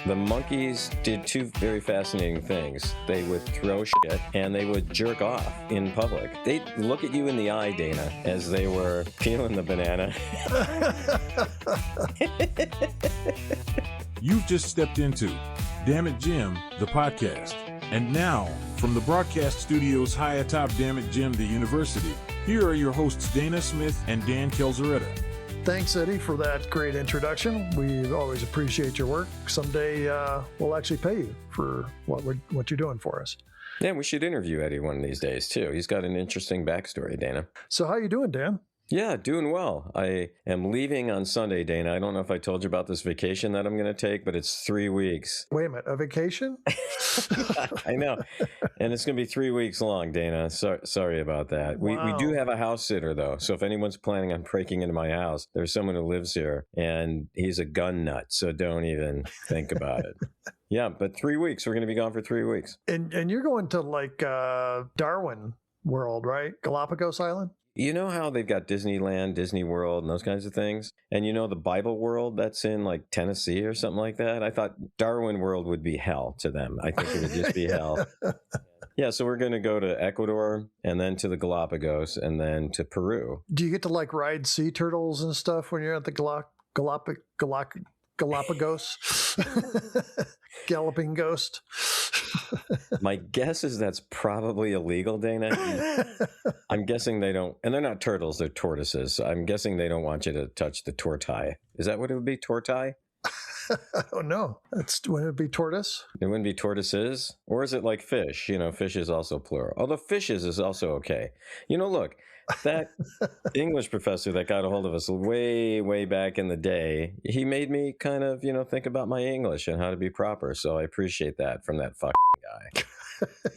The monkeys did two very fascinating things. They would throw shit and they would jerk off in public. They'd look at you in the eye, Dana, as they were peeling the banana. You've just stepped into Damn It Jim, the podcast. And now, from the broadcast studios high atop Damn It Jim, the university, here are your hosts Dana Smith and Dan Kelzaretta. Thanks, Eddie, for that great introduction. We always appreciate your work. Someday we'll actually pay you for what you're doing for us. Yeah, we should interview Eddie one of these days, too. He's got an interesting backstory, Dana. So how you doing, Dan? Yeah, doing well. I am leaving on Sunday, Dana. I don't know if I told you about this vacation that I'm going to take, but it's 3 weeks. Wait a minute, a vacation? I know. And it's going to be 3 weeks long, Dana. Sorry about that. Wow. We do have a house sitter, though. So if anyone's planning on breaking into my house, there's someone who lives here, and he's a gun nut. So don't even think about it. Yeah, but 3 weeks. We're going to be gone for 3 weeks. And you're going to like Darwin World, right? Galapagos Island? You know how they've got Disneyland, Disney World, and those kinds of things? And you know the Bible World that's in like Tennessee or something like that? I thought Darwin World would be hell to them. I think it would just be hell. Yeah, so we're going to go to Ecuador and then to the Galapagos and then to Peru. Do you get to like ride sea turtles and stuff when you're at the Galapagos? Galloping ghost? My guess is that's probably illegal, Dana. I'm guessing they don't, and they're not turtles, they're tortoises. So I'm guessing they don't want you to touch the tortai. Is that what it would be, tortai? I don't know. Wouldn't it be tortoise? It wouldn't be tortoises? Or is it like fish? You know, fish is also plural. Although fishes is also okay. You know, look, that English professor that got a hold of us way, way back in the day, he made me kind of, think about my English and how to be proper. So I appreciate that from that fucking guy.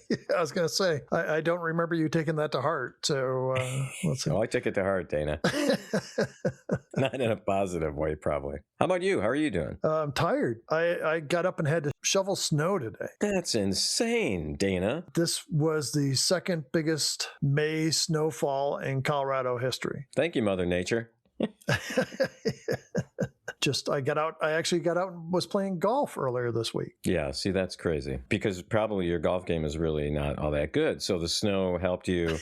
Yeah, I was going to say, I don't remember you taking that to heart. So let's see. Oh, I took it to heart, Dana. Not in a positive way, probably. How about you? How are you doing? I'm tired. I got up and had to shovel snow today. That's insane, Dana. This was the second biggest May snowfall in Colorado history. Thank you, Mother Nature. I actually got out and was playing golf earlier this week. Yeah, see, that's crazy because probably your golf game is really not all that good. So the snow helped you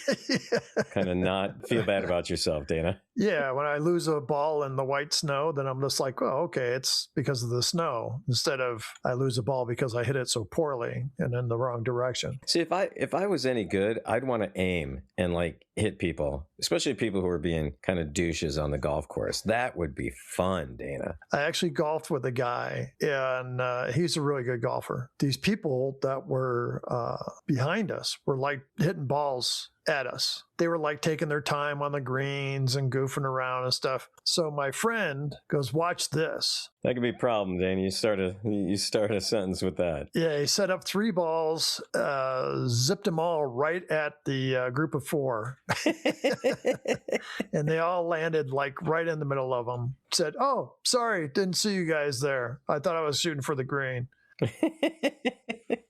kind of not feel bad about yourself, Dana. Yeah, when I lose a ball in the white snow, then I'm just like, well, okay, it's because of the snow instead of I lose a ball because I hit it so poorly and in the wrong direction. See, if I was any good, I'd want to aim and like hit people, especially people who are being kind of douches on the golf course. That would be fun, Dana. I actually golfed with a guy, and he's a really good golfer. These people that were behind us were like hitting balls at us. They were like taking their time on the greens and goofing around and stuff. So my friend goes, watch this. That could be a problem, Dana. You start a sentence with that. Yeah, he set up 3 balls, zipped them all right at the group of 4. And they all landed like right in the middle of them. Said, oh, sorry, didn't see you guys there. I thought I was shooting for the green.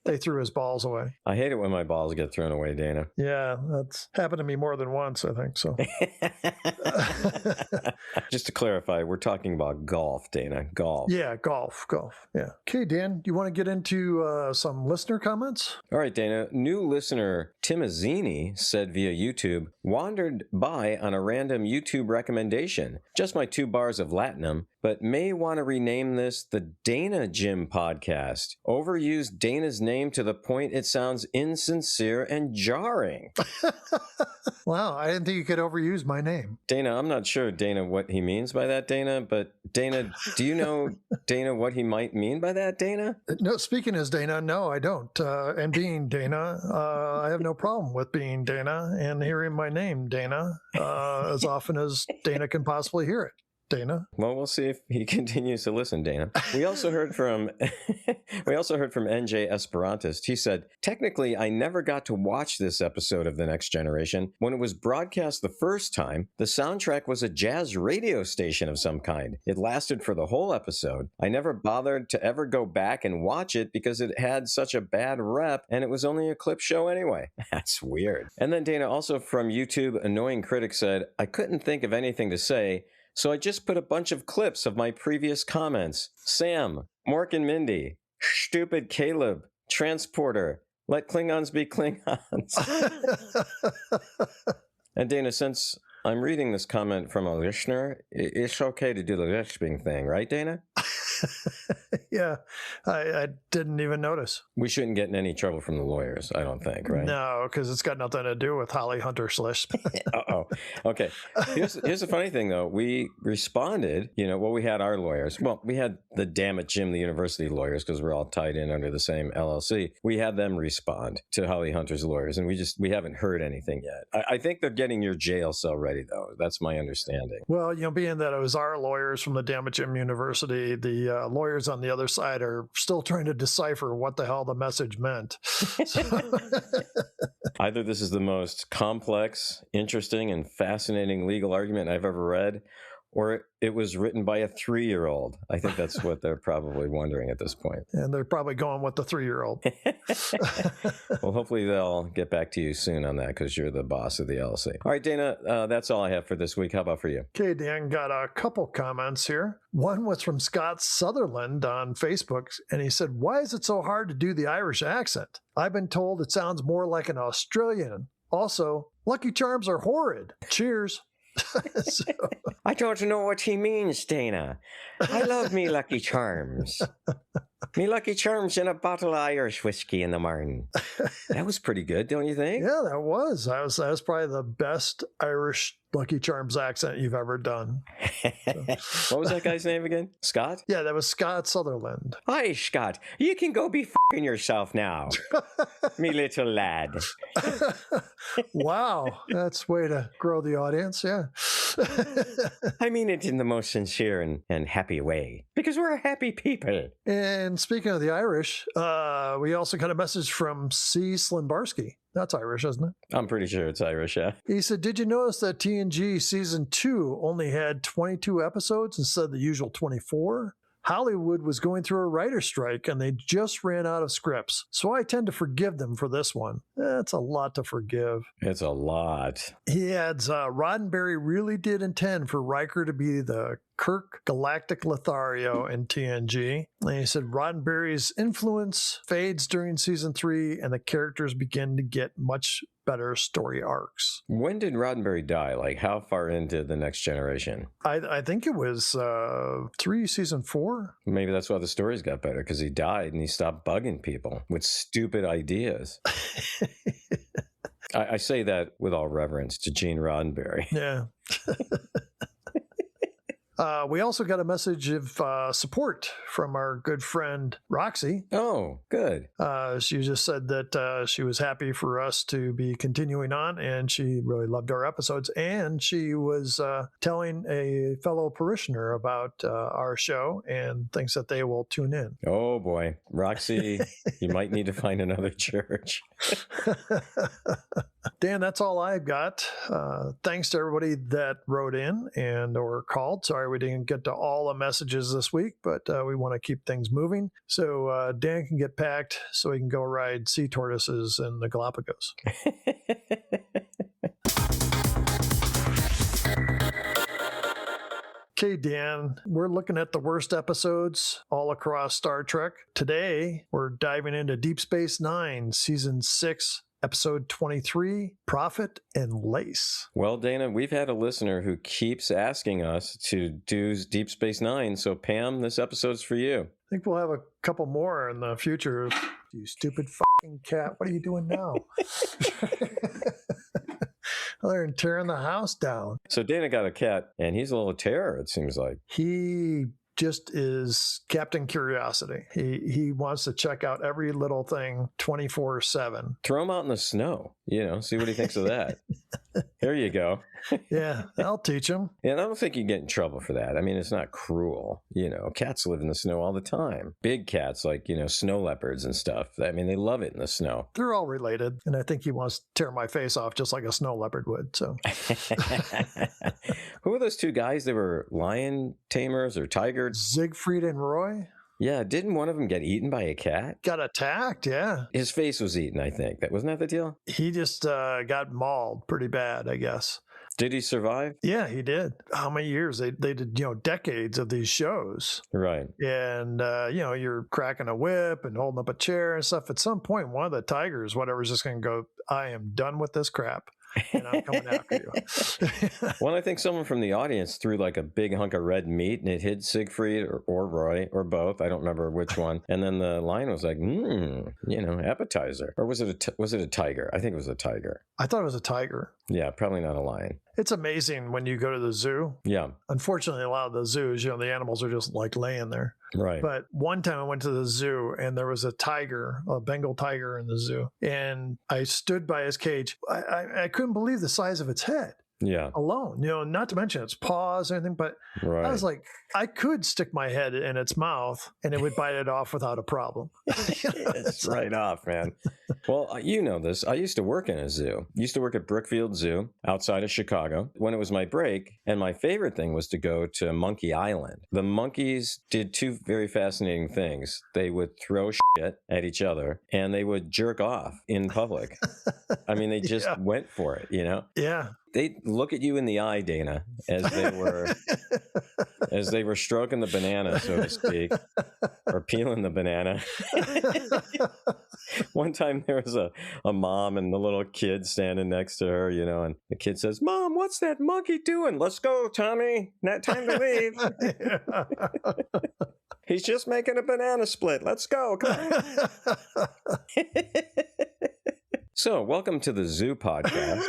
They threw his balls away. I hate it when my balls get thrown away, Dana. Yeah, that's happened to me more than once, I think so. Just to clarify, we're talking about golf, Dana. Golf. Yeah, golf. Yeah. Okay, Dan, you want to get into some listener comments? All right, Dana. New listener Timazini said via YouTube, wandered by on a random YouTube recommendation. Just my 2 bars of Latinum, but may want to rename this the Dana Jim podcast. Overused Dana's name to the point it sounds insincere and jarring. Wow, I didn't think you could overuse my name. Dana, I'm not sure, Dana, what he means by that, Dana, but Dana, do you know, Dana, what he might mean by that, Dana? No, speaking as Dana, no, I don't. And being Dana, I have no problem with being Dana and hearing my name, Dana, as often as Dana can possibly hear it. Dana. Well, we'll see if he continues to listen, Dana. We also heard from NJ Esperantist. He said, technically, I never got to watch this episode of The Next Generation. When it was broadcast the first time, the soundtrack was a jazz radio station of some kind. It lasted for the whole episode. I never bothered to ever go back and watch it because it had such a bad rep, and it was only a clip show anyway. That's weird. And then Dana, also from YouTube, Annoying Critic said, I couldn't think of anything to say, so I just put a bunch of clips of my previous comments. Sam, Mork and Mindy, Stupid Caleb. Transporter. Let Klingons be Klingons. And Dana, since I'm reading this comment from a listener, it's okay to do the lisping thing, right, Dana? Yeah, I didn't even notice. We shouldn't get in any trouble from the lawyers, I don't think, right? No, because it's got nothing to do with Holly Hunter's lisp. Uh-oh. Okay. Here's the funny thing, though. We responded, we had our lawyers. Well, we had the Damn It Jim, the university lawyers, because we're all tied in under the same LLC. We had them respond to Holly Hunter's lawyers, and we haven't heard anything yet. I think they're getting your jail cell ready, though. That's my understanding. Well, being that it was our lawyers from the Damn It Jim University, the lawyers on the other side are still trying to decipher what the hell the message meant. Either this is the most complex, interesting, and fascinating legal argument I've ever read, or it was written by a 3-year-old. I think that's what they're probably wondering at this point. And they're probably going with the 3-year-old. Well, hopefully they'll get back to you soon on that because you're the boss of the LLC. All right, Dana, that's all I have for this week. How about for you? Okay, Dan, got a couple comments here. One was from Scott Sutherland on Facebook, and he said, "Why is it so hard to do the Irish accent? I've been told it sounds more like an Australian. Also, Lucky Charms are horrid. Cheers." So, I don't know what he means, Dana. I love me Lucky Charms. Me Lucky Charms and a bottle of Irish whiskey in the morning. That was pretty good, don't you think? yeah, that was probably the best Irish Lucky Charms accent you've ever done. What was that guy's name again? Scott? Yeah, that was Scott Sutherland. Hi, Scott. You can go be f***ing yourself now. Me little lad. Wow, that's way to grow the audience, yeah. I mean it in the most sincere and happy way, because we're happy people. And speaking of the Irish, we also got a message from C. Slimbarsky. That's Irish, isn't it? I'm pretty sure it's Irish, yeah. He said, "Did you notice that TNG Season 2 only had 22 episodes instead of the usual 24? Hollywood was going through a writer's strike and they just ran out of scripts. So I tend to forgive them for this one." That's a lot to forgive. It's a lot. He adds, Roddenberry really did intend for Riker to be the Kirk Galactic Lothario in TNG. And he said Roddenberry's influence fades during Season 3 and the characters begin to get much better story arcs. When did Roddenberry die? Like, how far into The Next Generation? I think it was Season 4. Maybe that's why the stories got better, because he died and he stopped bugging people with stupid ideas. I say that with all reverence to Gene Roddenberry. Yeah. We also got a message of support from our good friend Roxy. Oh, good. She just said that she was happy for us to be continuing on, and she really loved our episodes. And she was telling a fellow parishioner about our show and thinks that they will tune in. Oh, boy. Roxy, you might need to find another church. Dan, that's all I've got. Thanks to everybody that wrote in and or called. Sorry we didn't get to all the messages this week, but we want to keep things moving. So Dan can get packed so he can go ride sea tortoises in the Galapagos. Okay, Dan, we're looking at the worst episodes all across Star Trek. Today, we're diving into Deep Space Nine, Season 6, Episode 23, Prophet and Lace. Well, Dana, we've had a listener who keeps asking us to do Deep Space Nine. So, Pam, this episode's for you. I think we'll have a couple more in the future. You stupid fucking cat. What are you doing now? They're tearing the house down. So Dana got a cat, and he's a little terror, it seems like. He just is Captain Curiosity. He wants to check out every little thing 24/7. Throw him out in the snow, see what he thinks of that. There you go. Yeah, I'll teach him. And I don't think you get in trouble for that. I mean, it's not cruel. Cats live in the snow all the time. Big cats like, snow leopards and stuff. I mean, they love it in the snow. They're all related. And I think he wants to tear my face off just like a snow leopard would. So, who were those two guys? They were lion tamers or tigers? Siegfried and Roy? Yeah, didn't one of them get eaten by a cat? Got attacked, yeah. His face was eaten, I think. Wasn't that the deal? He just got mauled pretty bad, I guess. Did he survive? Yeah, he did. How many years? They did, decades of these shows. Right. And, you're cracking a whip and holding up a chair and stuff. At some point, one of the tigers, whatever's just going to go, I am done with this crap. And I'm coming after you. Well, I think someone from the audience threw like a big hunk of red meat and it hit Siegfried or Roy or both. I don't remember which one. And then the lion was like, appetizer. Or was it a tiger? I think it was a tiger. I thought it was a tiger. Yeah, probably not a lion. It's amazing when you go to the zoo. Yeah. Unfortunately, a lot of the zoos, the animals are just like laying there. Right. But one time I went to the zoo and there was a Bengal tiger in the zoo. And I stood by his cage. I couldn't believe the size of its head. Yeah. Alone, not to mention its paws or anything, but right. I was like, I could stick my head in its mouth and it would bite it off without a problem. It's right off, man. Well, you know this. I used to work in a zoo. Used to work at Brookfield Zoo outside of Chicago when it was my break. And my favorite thing was to go to Monkey Island. The monkeys did two very fascinating things. They would throw shit at each other and they would jerk off in public. I mean, they just went for it, Yeah. They look at you in the eye, Dana, as they were stroking the banana, so to speak, or peeling the banana. One time there was a mom and the little kid standing next to her, and the kid says, "Mom, what's that monkey doing? Let's go, Tommy. Not time to leave." He's just making a banana split. Let's go. Come on. So, welcome to the Zoo Podcast.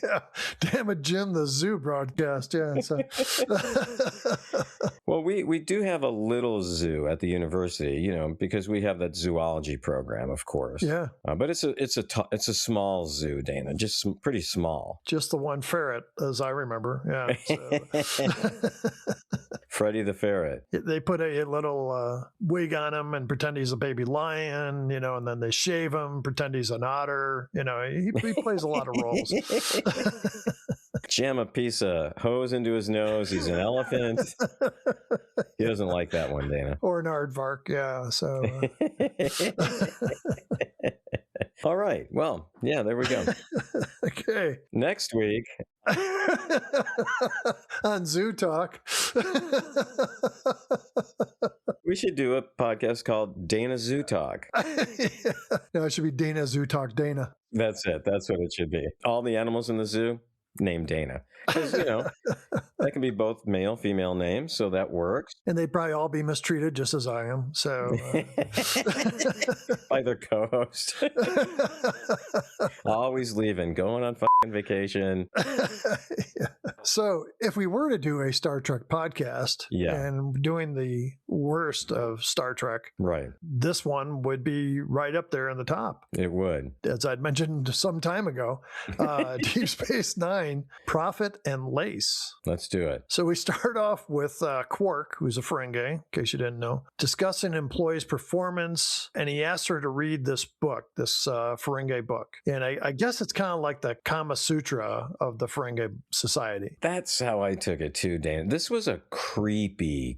Yeah. Damn it, Jim, the Zoo broadcast. Yeah. So. Well, we do have a little zoo at the university, because we have that zoology program, of course. Yeah. But it's a small zoo, Dana, just pretty small. Just the one ferret, as I remember. Yeah. So. Freddie the ferret. They put a little wig on him and pretend he's a baby lion, and then they shave him, pretend he's an otter. He plays a lot of roles. Jam a piece of hose into his nose. He's an elephant. He doesn't like that one, Dana. Or an aardvark, yeah. So. All right. Well, yeah, there we go. Okay. Next week. On Zoo Talk. We should do a podcast called Dana Zoo Talk. No, it should be Dana Zoo Talk Dana. That's it. That's what it should be. All the animals in the zoo, name Dana. Because, that can be both male, female names, so that works. And they'd probably all be mistreated just as I am. So by their co-host. Always leaving, going on fucking vacation. Yeah. So if we were to do a Star Trek podcast and doing the worst of Star Trek, right, this one would be right up there in the top. It would. As I'd mentioned some time ago, Deep Space Nine, Prophet and Lace. Let's do it. So we start off with Quark, who's a Ferengi, in case you didn't know, discussing employees' performance, and he asks her to read this book, this Ferengi book. And I guess it's kind of like the Kama Sutra of the Ferengi society. That's how I took it too, Dan. This was a creepy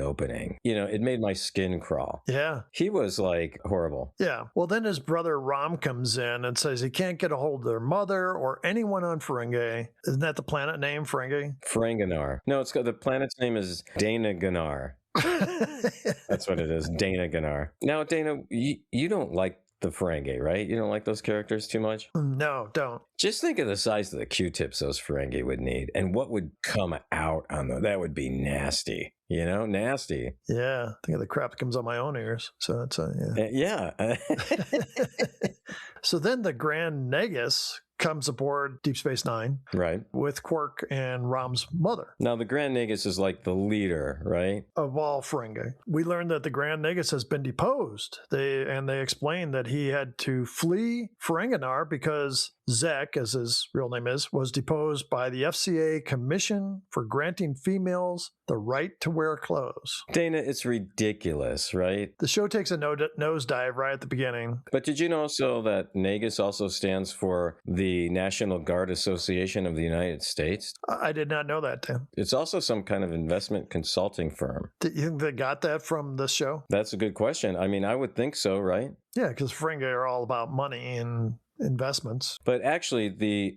opening. It made my skin crawl. Yeah. He was like horrible. Yeah. Well, then his brother Rom comes in and says he can't get a hold of their mother or anyone on Ferengi. Isn't that the planet name, Ferengi? Ferenginar. No, the planet's name is Dana Ganar. That's what it is, Dana Ganar. Now, Dana, you don't like the Ferengi, right? You don't like those characters too much? No, don't. Just think of the size of the Q-tips those Ferengi would need and what would come out on them. That would be nasty. Nasty. Yeah. Think of the crap that comes on my own ears. So that's yeah. So then the Grand Negus comes aboard Deep Space Nine, right, with Quark and Rom's mother. Now, the Grand Negus is like the leader, right, of all Ferengi. We learned that the Grand Negus has been deposed. They explained that he had to flee Ferenginar because Zek, as his real name is, was deposed by the FCA Commission for Granting Females the Right to Wear Clothes. Dana, it's ridiculous, right? The show takes a nosedive right at the beginning. But did you know also that Negus also stands for the National Guard Association of the United States? I did not know that, Tim. It's also some kind of investment consulting firm. Do you think they got that from this show? That's a good question. I mean, I would think so, right? Yeah, because Ferengi are all about money and investments. But actually, the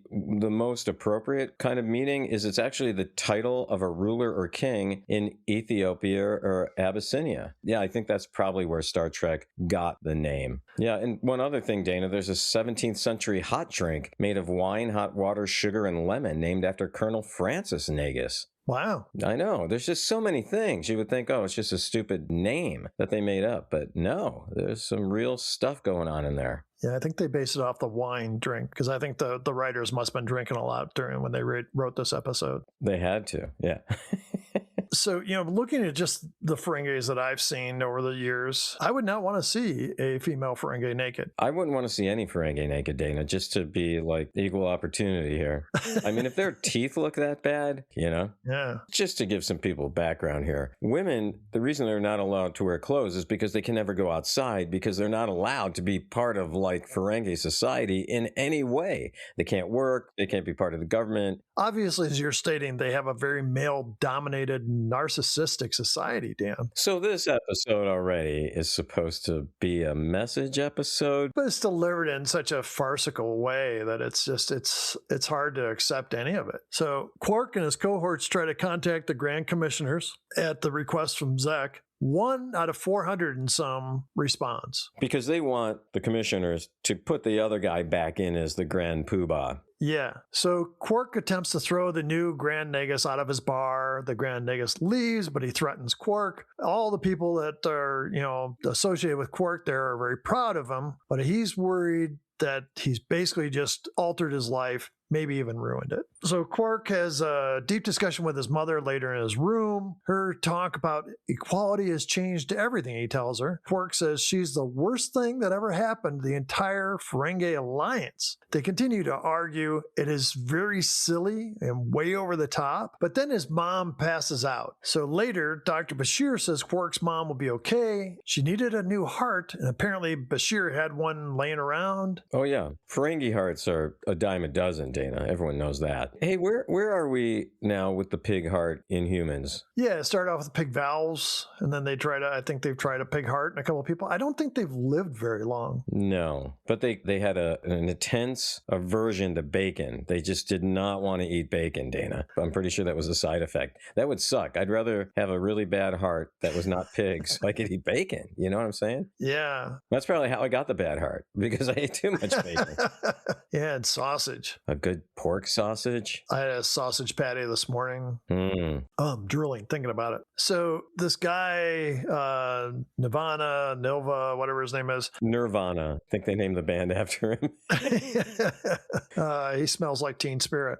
most appropriate kind of meaning is it's actually the title of a ruler or king in Ethiopia or Abyssinia. Yeah, I think that's probably where Star Trek got the name. Yeah, and one other thing, Dana, there's a 17th century hot drink made of wine, hot water, sugar, and lemon named after Colonel Francis Negus. Wow. I know. There's just so many things. You would think, oh, it's just a stupid name that they made up. But no, there's some real stuff going on in there. Yeah, I think they based it off the wine drink because I think the writers must have been drinking a lot during when they wrote this episode. They had to, yeah. So, looking at just the Ferengis that I've seen over the years, I would not want to see a female Ferengi naked. I wouldn't want to see any Ferengi naked, Dana, just to be like equal opportunity here. I mean, if their teeth look that bad, Yeah. Just to give some people background here. Women, the reason they're not allowed to wear clothes is because they can never go outside because they're not allowed to be part of like Ferengi society in any way. They can't work. They can't be part of the government. Obviously, as you're stating, they have a very male-dominated, narcissistic society, Dan. So this episode already is supposed to be a message episode. But it's delivered in such a farcical way that it's hard to accept any of it. So Quark and his cohorts try to contact the Grand Commissioners at the request from Zek. 1 out of 400 and some responds. Because they want the commissioners to put the other guy back in as the Grand Poobah. Yeah. So Quark attempts to throw the new Grand Nagus out of his bar. The Grand Nagus leaves, but he threatens Quark. All the people that are, associated with Quark there are very proud of him, but he's worried that he's basically just altered his life, maybe even ruined it. So Quark has a deep discussion with his mother later in his room. Her talk about equality has changed everything, he tells her. Quark says she's the worst thing that ever happened to the entire Ferengi alliance. They continue to argue. It is very silly and way over the top. But then his mom passes out. So later, Dr. Bashir says Quark's mom will be okay. She needed a new heart, and apparently Bashir had one laying around. Oh, yeah. Ferengi hearts are a dime a dozen, Dana. Everyone knows that. Hey, where are we now with the pig heart in humans? Yeah, it started off with pig valves, and then they've tried a pig heart in a couple of people. I don't think they've lived very long. No, but they had an intense aversion to bacon. They just did not want to eat bacon, Dana. I'm pretty sure that was a side effect. That would suck. I'd rather have a really bad heart that was not pig so I could eat bacon. You know what I'm saying? Yeah. That's probably how I got the bad heart, because I ate too much bacon. Yeah, and sausage. A good pork sausage. I had a sausage patty this morning. I'm drooling thinking about it. So this guy, Nova, whatever his name is. Nirvana. I think they named the band after him. He smells like Teen Spirit.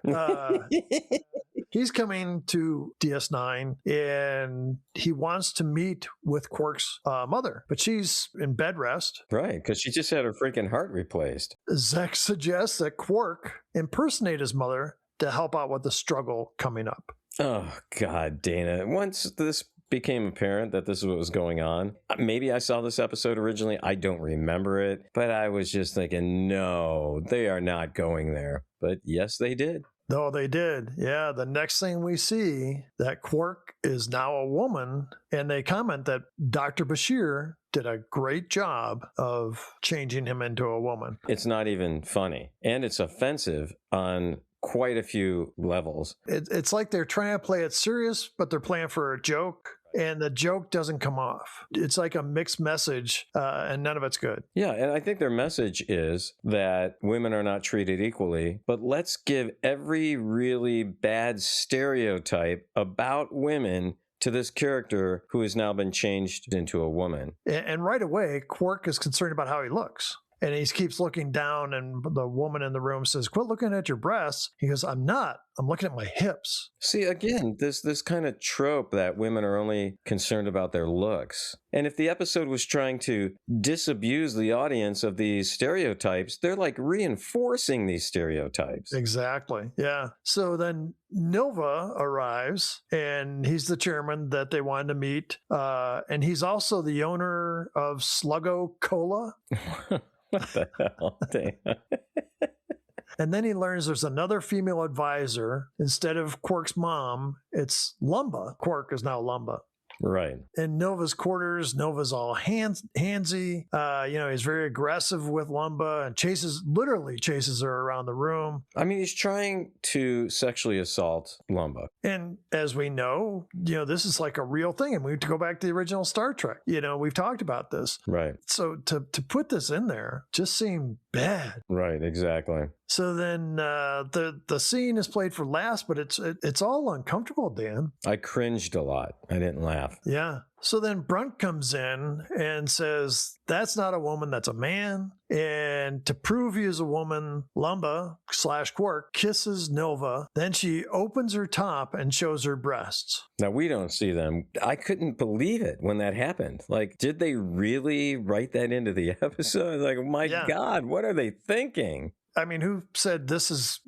He's coming to DS9 and he wants to meet with Quark's mother, but she's in bed rest. Right, because she just had her freaking heart replaced. Zek suggests that Quark impersonate his mother to help out with the struggle coming up. Oh, God, Dana. Once this became apparent that this is what was going on, maybe I saw this episode originally. I don't remember it, but I was just thinking, no, they are not going there. But yes, they did. No, they did. Yeah, the next thing we see, that Quark is now a woman, and they comment that Dr. Bashir did a great job of changing him into a woman. It's not even funny, and it's offensive on quite a few levels. It's like they're trying to play it serious, but they're playing for a joke. And the joke doesn't come off. It's like a mixed message, and none of it's good. Yeah, and I think their message is that women are not treated equally, but let's give every really bad stereotype about women to this character who has now been changed into a woman. And right away, Quark is concerned about how he looks. And he keeps looking down, and the woman in the room says, "Quit looking at your breasts." He goes, "I'm not. I'm looking at my hips." See, again, this kind of trope that women are only concerned about their looks. And if the episode was trying to disabuse the audience of these stereotypes, they're like reinforcing these stereotypes. Exactly. Yeah. So then Nova arrives, and he's the chairman that they wanted to meet. And he's also the owner of Sluggo Cola. What the hell? And then he learns there's another female advisor. Instead of Quark's mom, it's Lumba. Quark is now Lumba. Right. In Nova's quarters, Nova's all handsy. He's very aggressive with Lumba and literally chases her around the room. I mean, he's trying to sexually assault Lumba. And as we know, this is like a real thing. And we have to go back to the original Star Trek. We've talked about this. Right. So to put this in there just seemed bad. Right, exactly. So then the scene is played for laughs, but it's all uncomfortable, Dan. I cringed a lot. I didn't laugh. Yeah. So then Brunt comes in and says, that's not a woman, that's a man. And to prove he is a woman, Lumba/Quark kisses Nova. Then she opens her top and shows her breasts. Now, we don't see them. I couldn't believe it when that happened. Like, did they really write that into the episode? Like, my God, what are they thinking? I mean, who said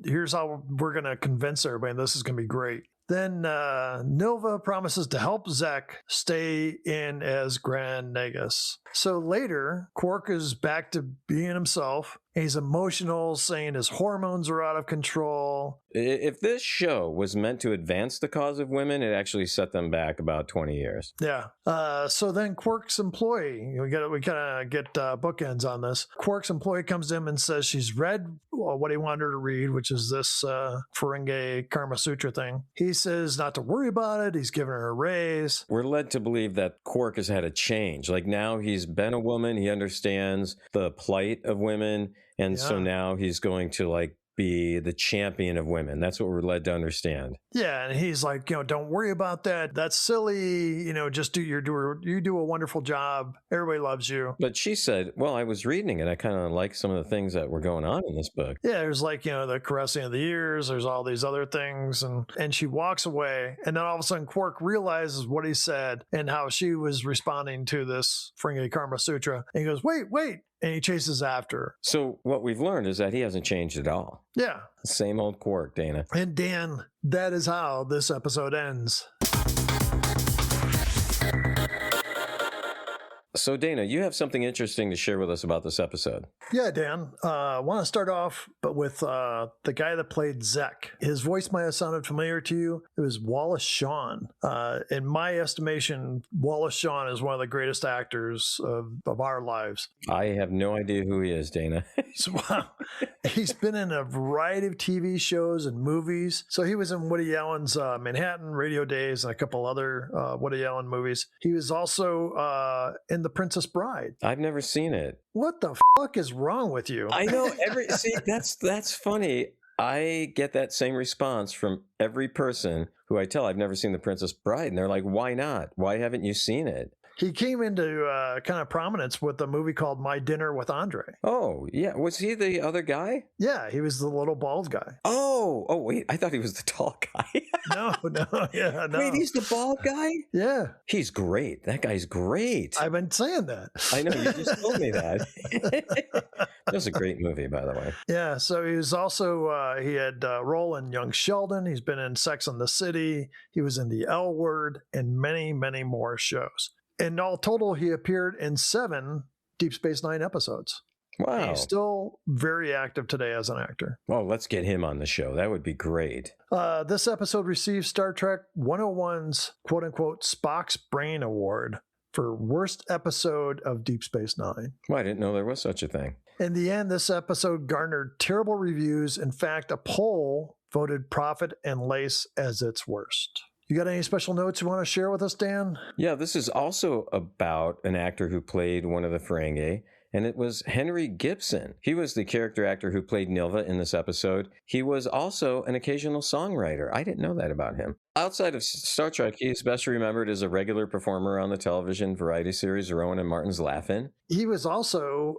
here's how we're going to convince everybody this is going to be great? Then Nova promises to help Zek stay in as Grand Nagus. So later, Quark is back to being himself. He's emotional, saying his hormones are out of control. If this show was meant to advance the cause of women, it actually set them back about 20 years. Yeah. So then Quark's employee, we kind of get bookends on this. Quark's employee comes in and says she's read what he wanted her to read, which is this Ferengi Karma Sutra thing. He says not to worry about it. He's giving her a raise. We're led to believe that Quark has had a change. Like, now he's been a woman. He understands the plight of women. And so now he's going to be the champion of women. That's what we're led to understand. Yeah, and he's like, don't worry about that. That's silly. Just you do a wonderful job. Everybody loves you. But she said, well, I was reading it. I kind of like some of the things that were going on in this book. Yeah, there's the caressing of the ears. There's all these other things. And she walks away. And then all of a sudden, Quark realizes what he said and how she was responding to this Ferengi Karma Sutra. And he goes, wait. And he chases after her. So what we've learned is that he hasn't changed at all. Yeah. Same old Quark, Dana. And Dan, that is how this episode ends. So, Dana, you have something interesting to share with us about this episode. Yeah, Dan. I want to start off with the guy that played Zek. His voice might have sounded familiar to you. It was Wallace Shawn. In my estimation, Wallace Shawn is one of the greatest actors of our lives. I have no idea who he is, Dana. Wow. He's been in a variety of TV shows and movies. So he was in Woody Allen's Manhattan, Radio Days, and a couple other Woody Allen movies. He was also in The Princess Bride. I've never seen it. What the fuck is wrong with you? I know. See, that's funny. I get that same response from every person who I tell I've never seen The Princess Bride. And they're like, why not? Why haven't you seen it? He came into kind of prominence with a movie called My Dinner with Andre. Oh, yeah. Was he the other guy? Yeah, he was the little bald guy. Oh, wait. I thought he was the tall guy. No. Wait, he's the bald guy? Yeah. He's great. That guy's great. I've been saying that. I know. You just told me that. That was a great movie, by the way. Yeah. So he was also, he had a role in Young Sheldon. He's been in Sex and the City. He was in The L Word and many, many more shows. In all total, he appeared in 7 Deep Space Nine episodes. Wow. He's still very active today as an actor. Well, let's get him on the show. That would be great. This episode received Star Trek 101's quote-unquote Spock's Brain Award for worst episode of Deep Space Nine. Well, I didn't know there was such a thing. In the end, this episode garnered terrible reviews. In fact, a poll voted Prophet and Lace as its worst. You got any special notes you want to share with us, Dan? Yeah, this is also about an actor who played one of the Ferengi, and it was Henry Gibson. He was the character actor who played Nilva in this episode. He was also an occasional songwriter. I didn't know that about him. Outside of Star Trek, he's best remembered as a regular performer on the television variety series Rowan and Martin's Laugh-In. He was also,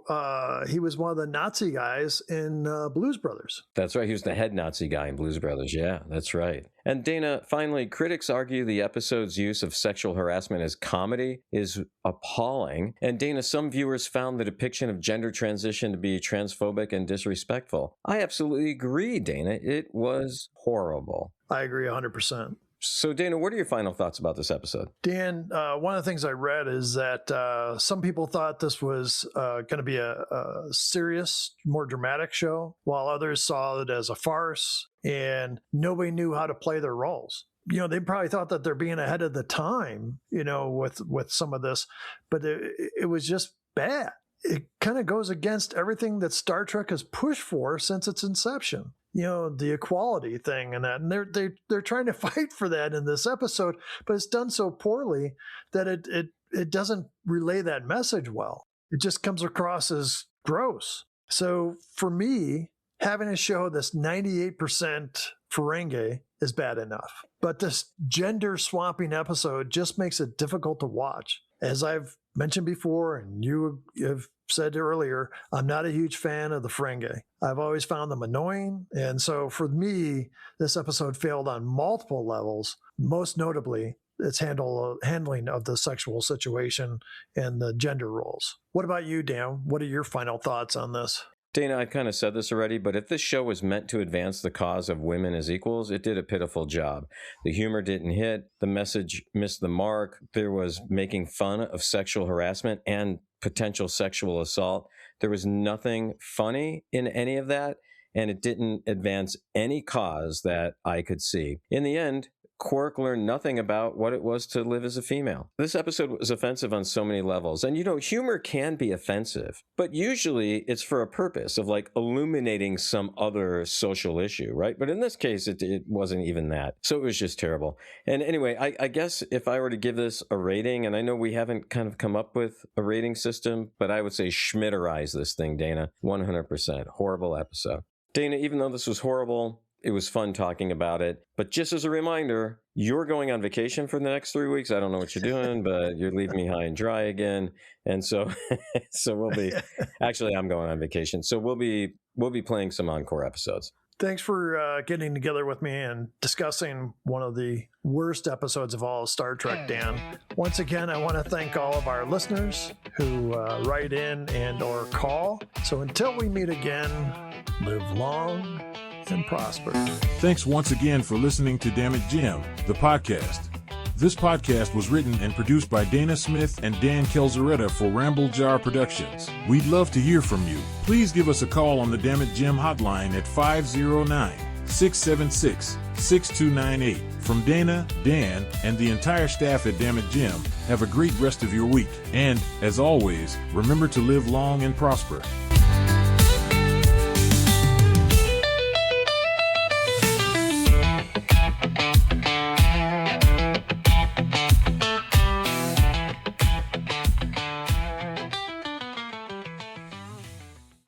he was one of the Nazi guys in Blues Brothers. That's right. He was the head Nazi guy in Blues Brothers. Yeah, that's right. And Dana, finally, critics argue the episode's use of sexual harassment as comedy is appalling. And Dana, some viewers found the depiction of gender transition to be transphobic and disrespectful. I absolutely agree, Dana. It was horrible. I agree 100%. So, Dana, what are your final thoughts about this episode? Dan, one of the things I read is that some people thought this was going to be a serious, more dramatic show, while others saw it as a farce, and nobody knew how to play their roles. they probably thought that they're being ahead of the time, with some of this, but it was just bad. It kind of goes against everything that Star Trek has pushed for since its inception. The equality thing and that, and they're trying to fight for that in this episode, but it's done so poorly that it doesn't relay that message well. It just comes across as gross. So for me, having a show that's 98% Ferengi is bad enough. But this gender swapping episode just makes it difficult to watch. As I've mentioned before, and you have said earlier, I'm not a huge fan of the Ferengi. I've always found them annoying. And so for me, this episode failed on multiple levels, most notably its handling of the sexual situation and the gender roles. What about you, Dan? What are your final thoughts on this? Dana, I kind of said this already, but if this show was meant to advance the cause of women as equals, it did a pitiful job. The humor didn't hit, the message missed the mark, there was making fun of sexual harassment and potential sexual assault. There was nothing funny in any of that, and it didn't advance any cause that I could see. In the end, Quark learned nothing about what it was to live as a female. This episode was offensive on so many levels. And humor can be offensive, but usually it's for a purpose of illuminating some other social issue, right? But in this case, it wasn't even that. So it was just terrible. And anyway, I guess if I were to give this a rating, and I know we haven't kind of come up with a rating system, but I would say Schmitterize this thing, Dana. 100%. Horrible episode. Dana, even though this was horrible, it was fun talking about it. But just as a reminder, you're going on vacation for the next 3 weeks. I don't know what you're doing, but you're leaving me high and dry again. And so we'll be, actually, I'm going on vacation. So we'll be playing some encore episodes. Thanks for getting together with me and discussing one of the worst episodes of all Star Trek, Dan. Once again, I want to thank all of our listeners who write in and or call. So until we meet again, live long and prosper. Thanks once again for listening to Damn It Jim, the podcast. This podcast was written and produced by Dana Smith and Dan Kelzaretta for Ramble Jar Productions. We'd love to hear from you. Please give us a call on the Damn It Jim hotline at 509-676-6298. From Dana, Dan, and the entire staff at Damn It Jim, have a great rest of your week. And, as always, remember to live long and prosper.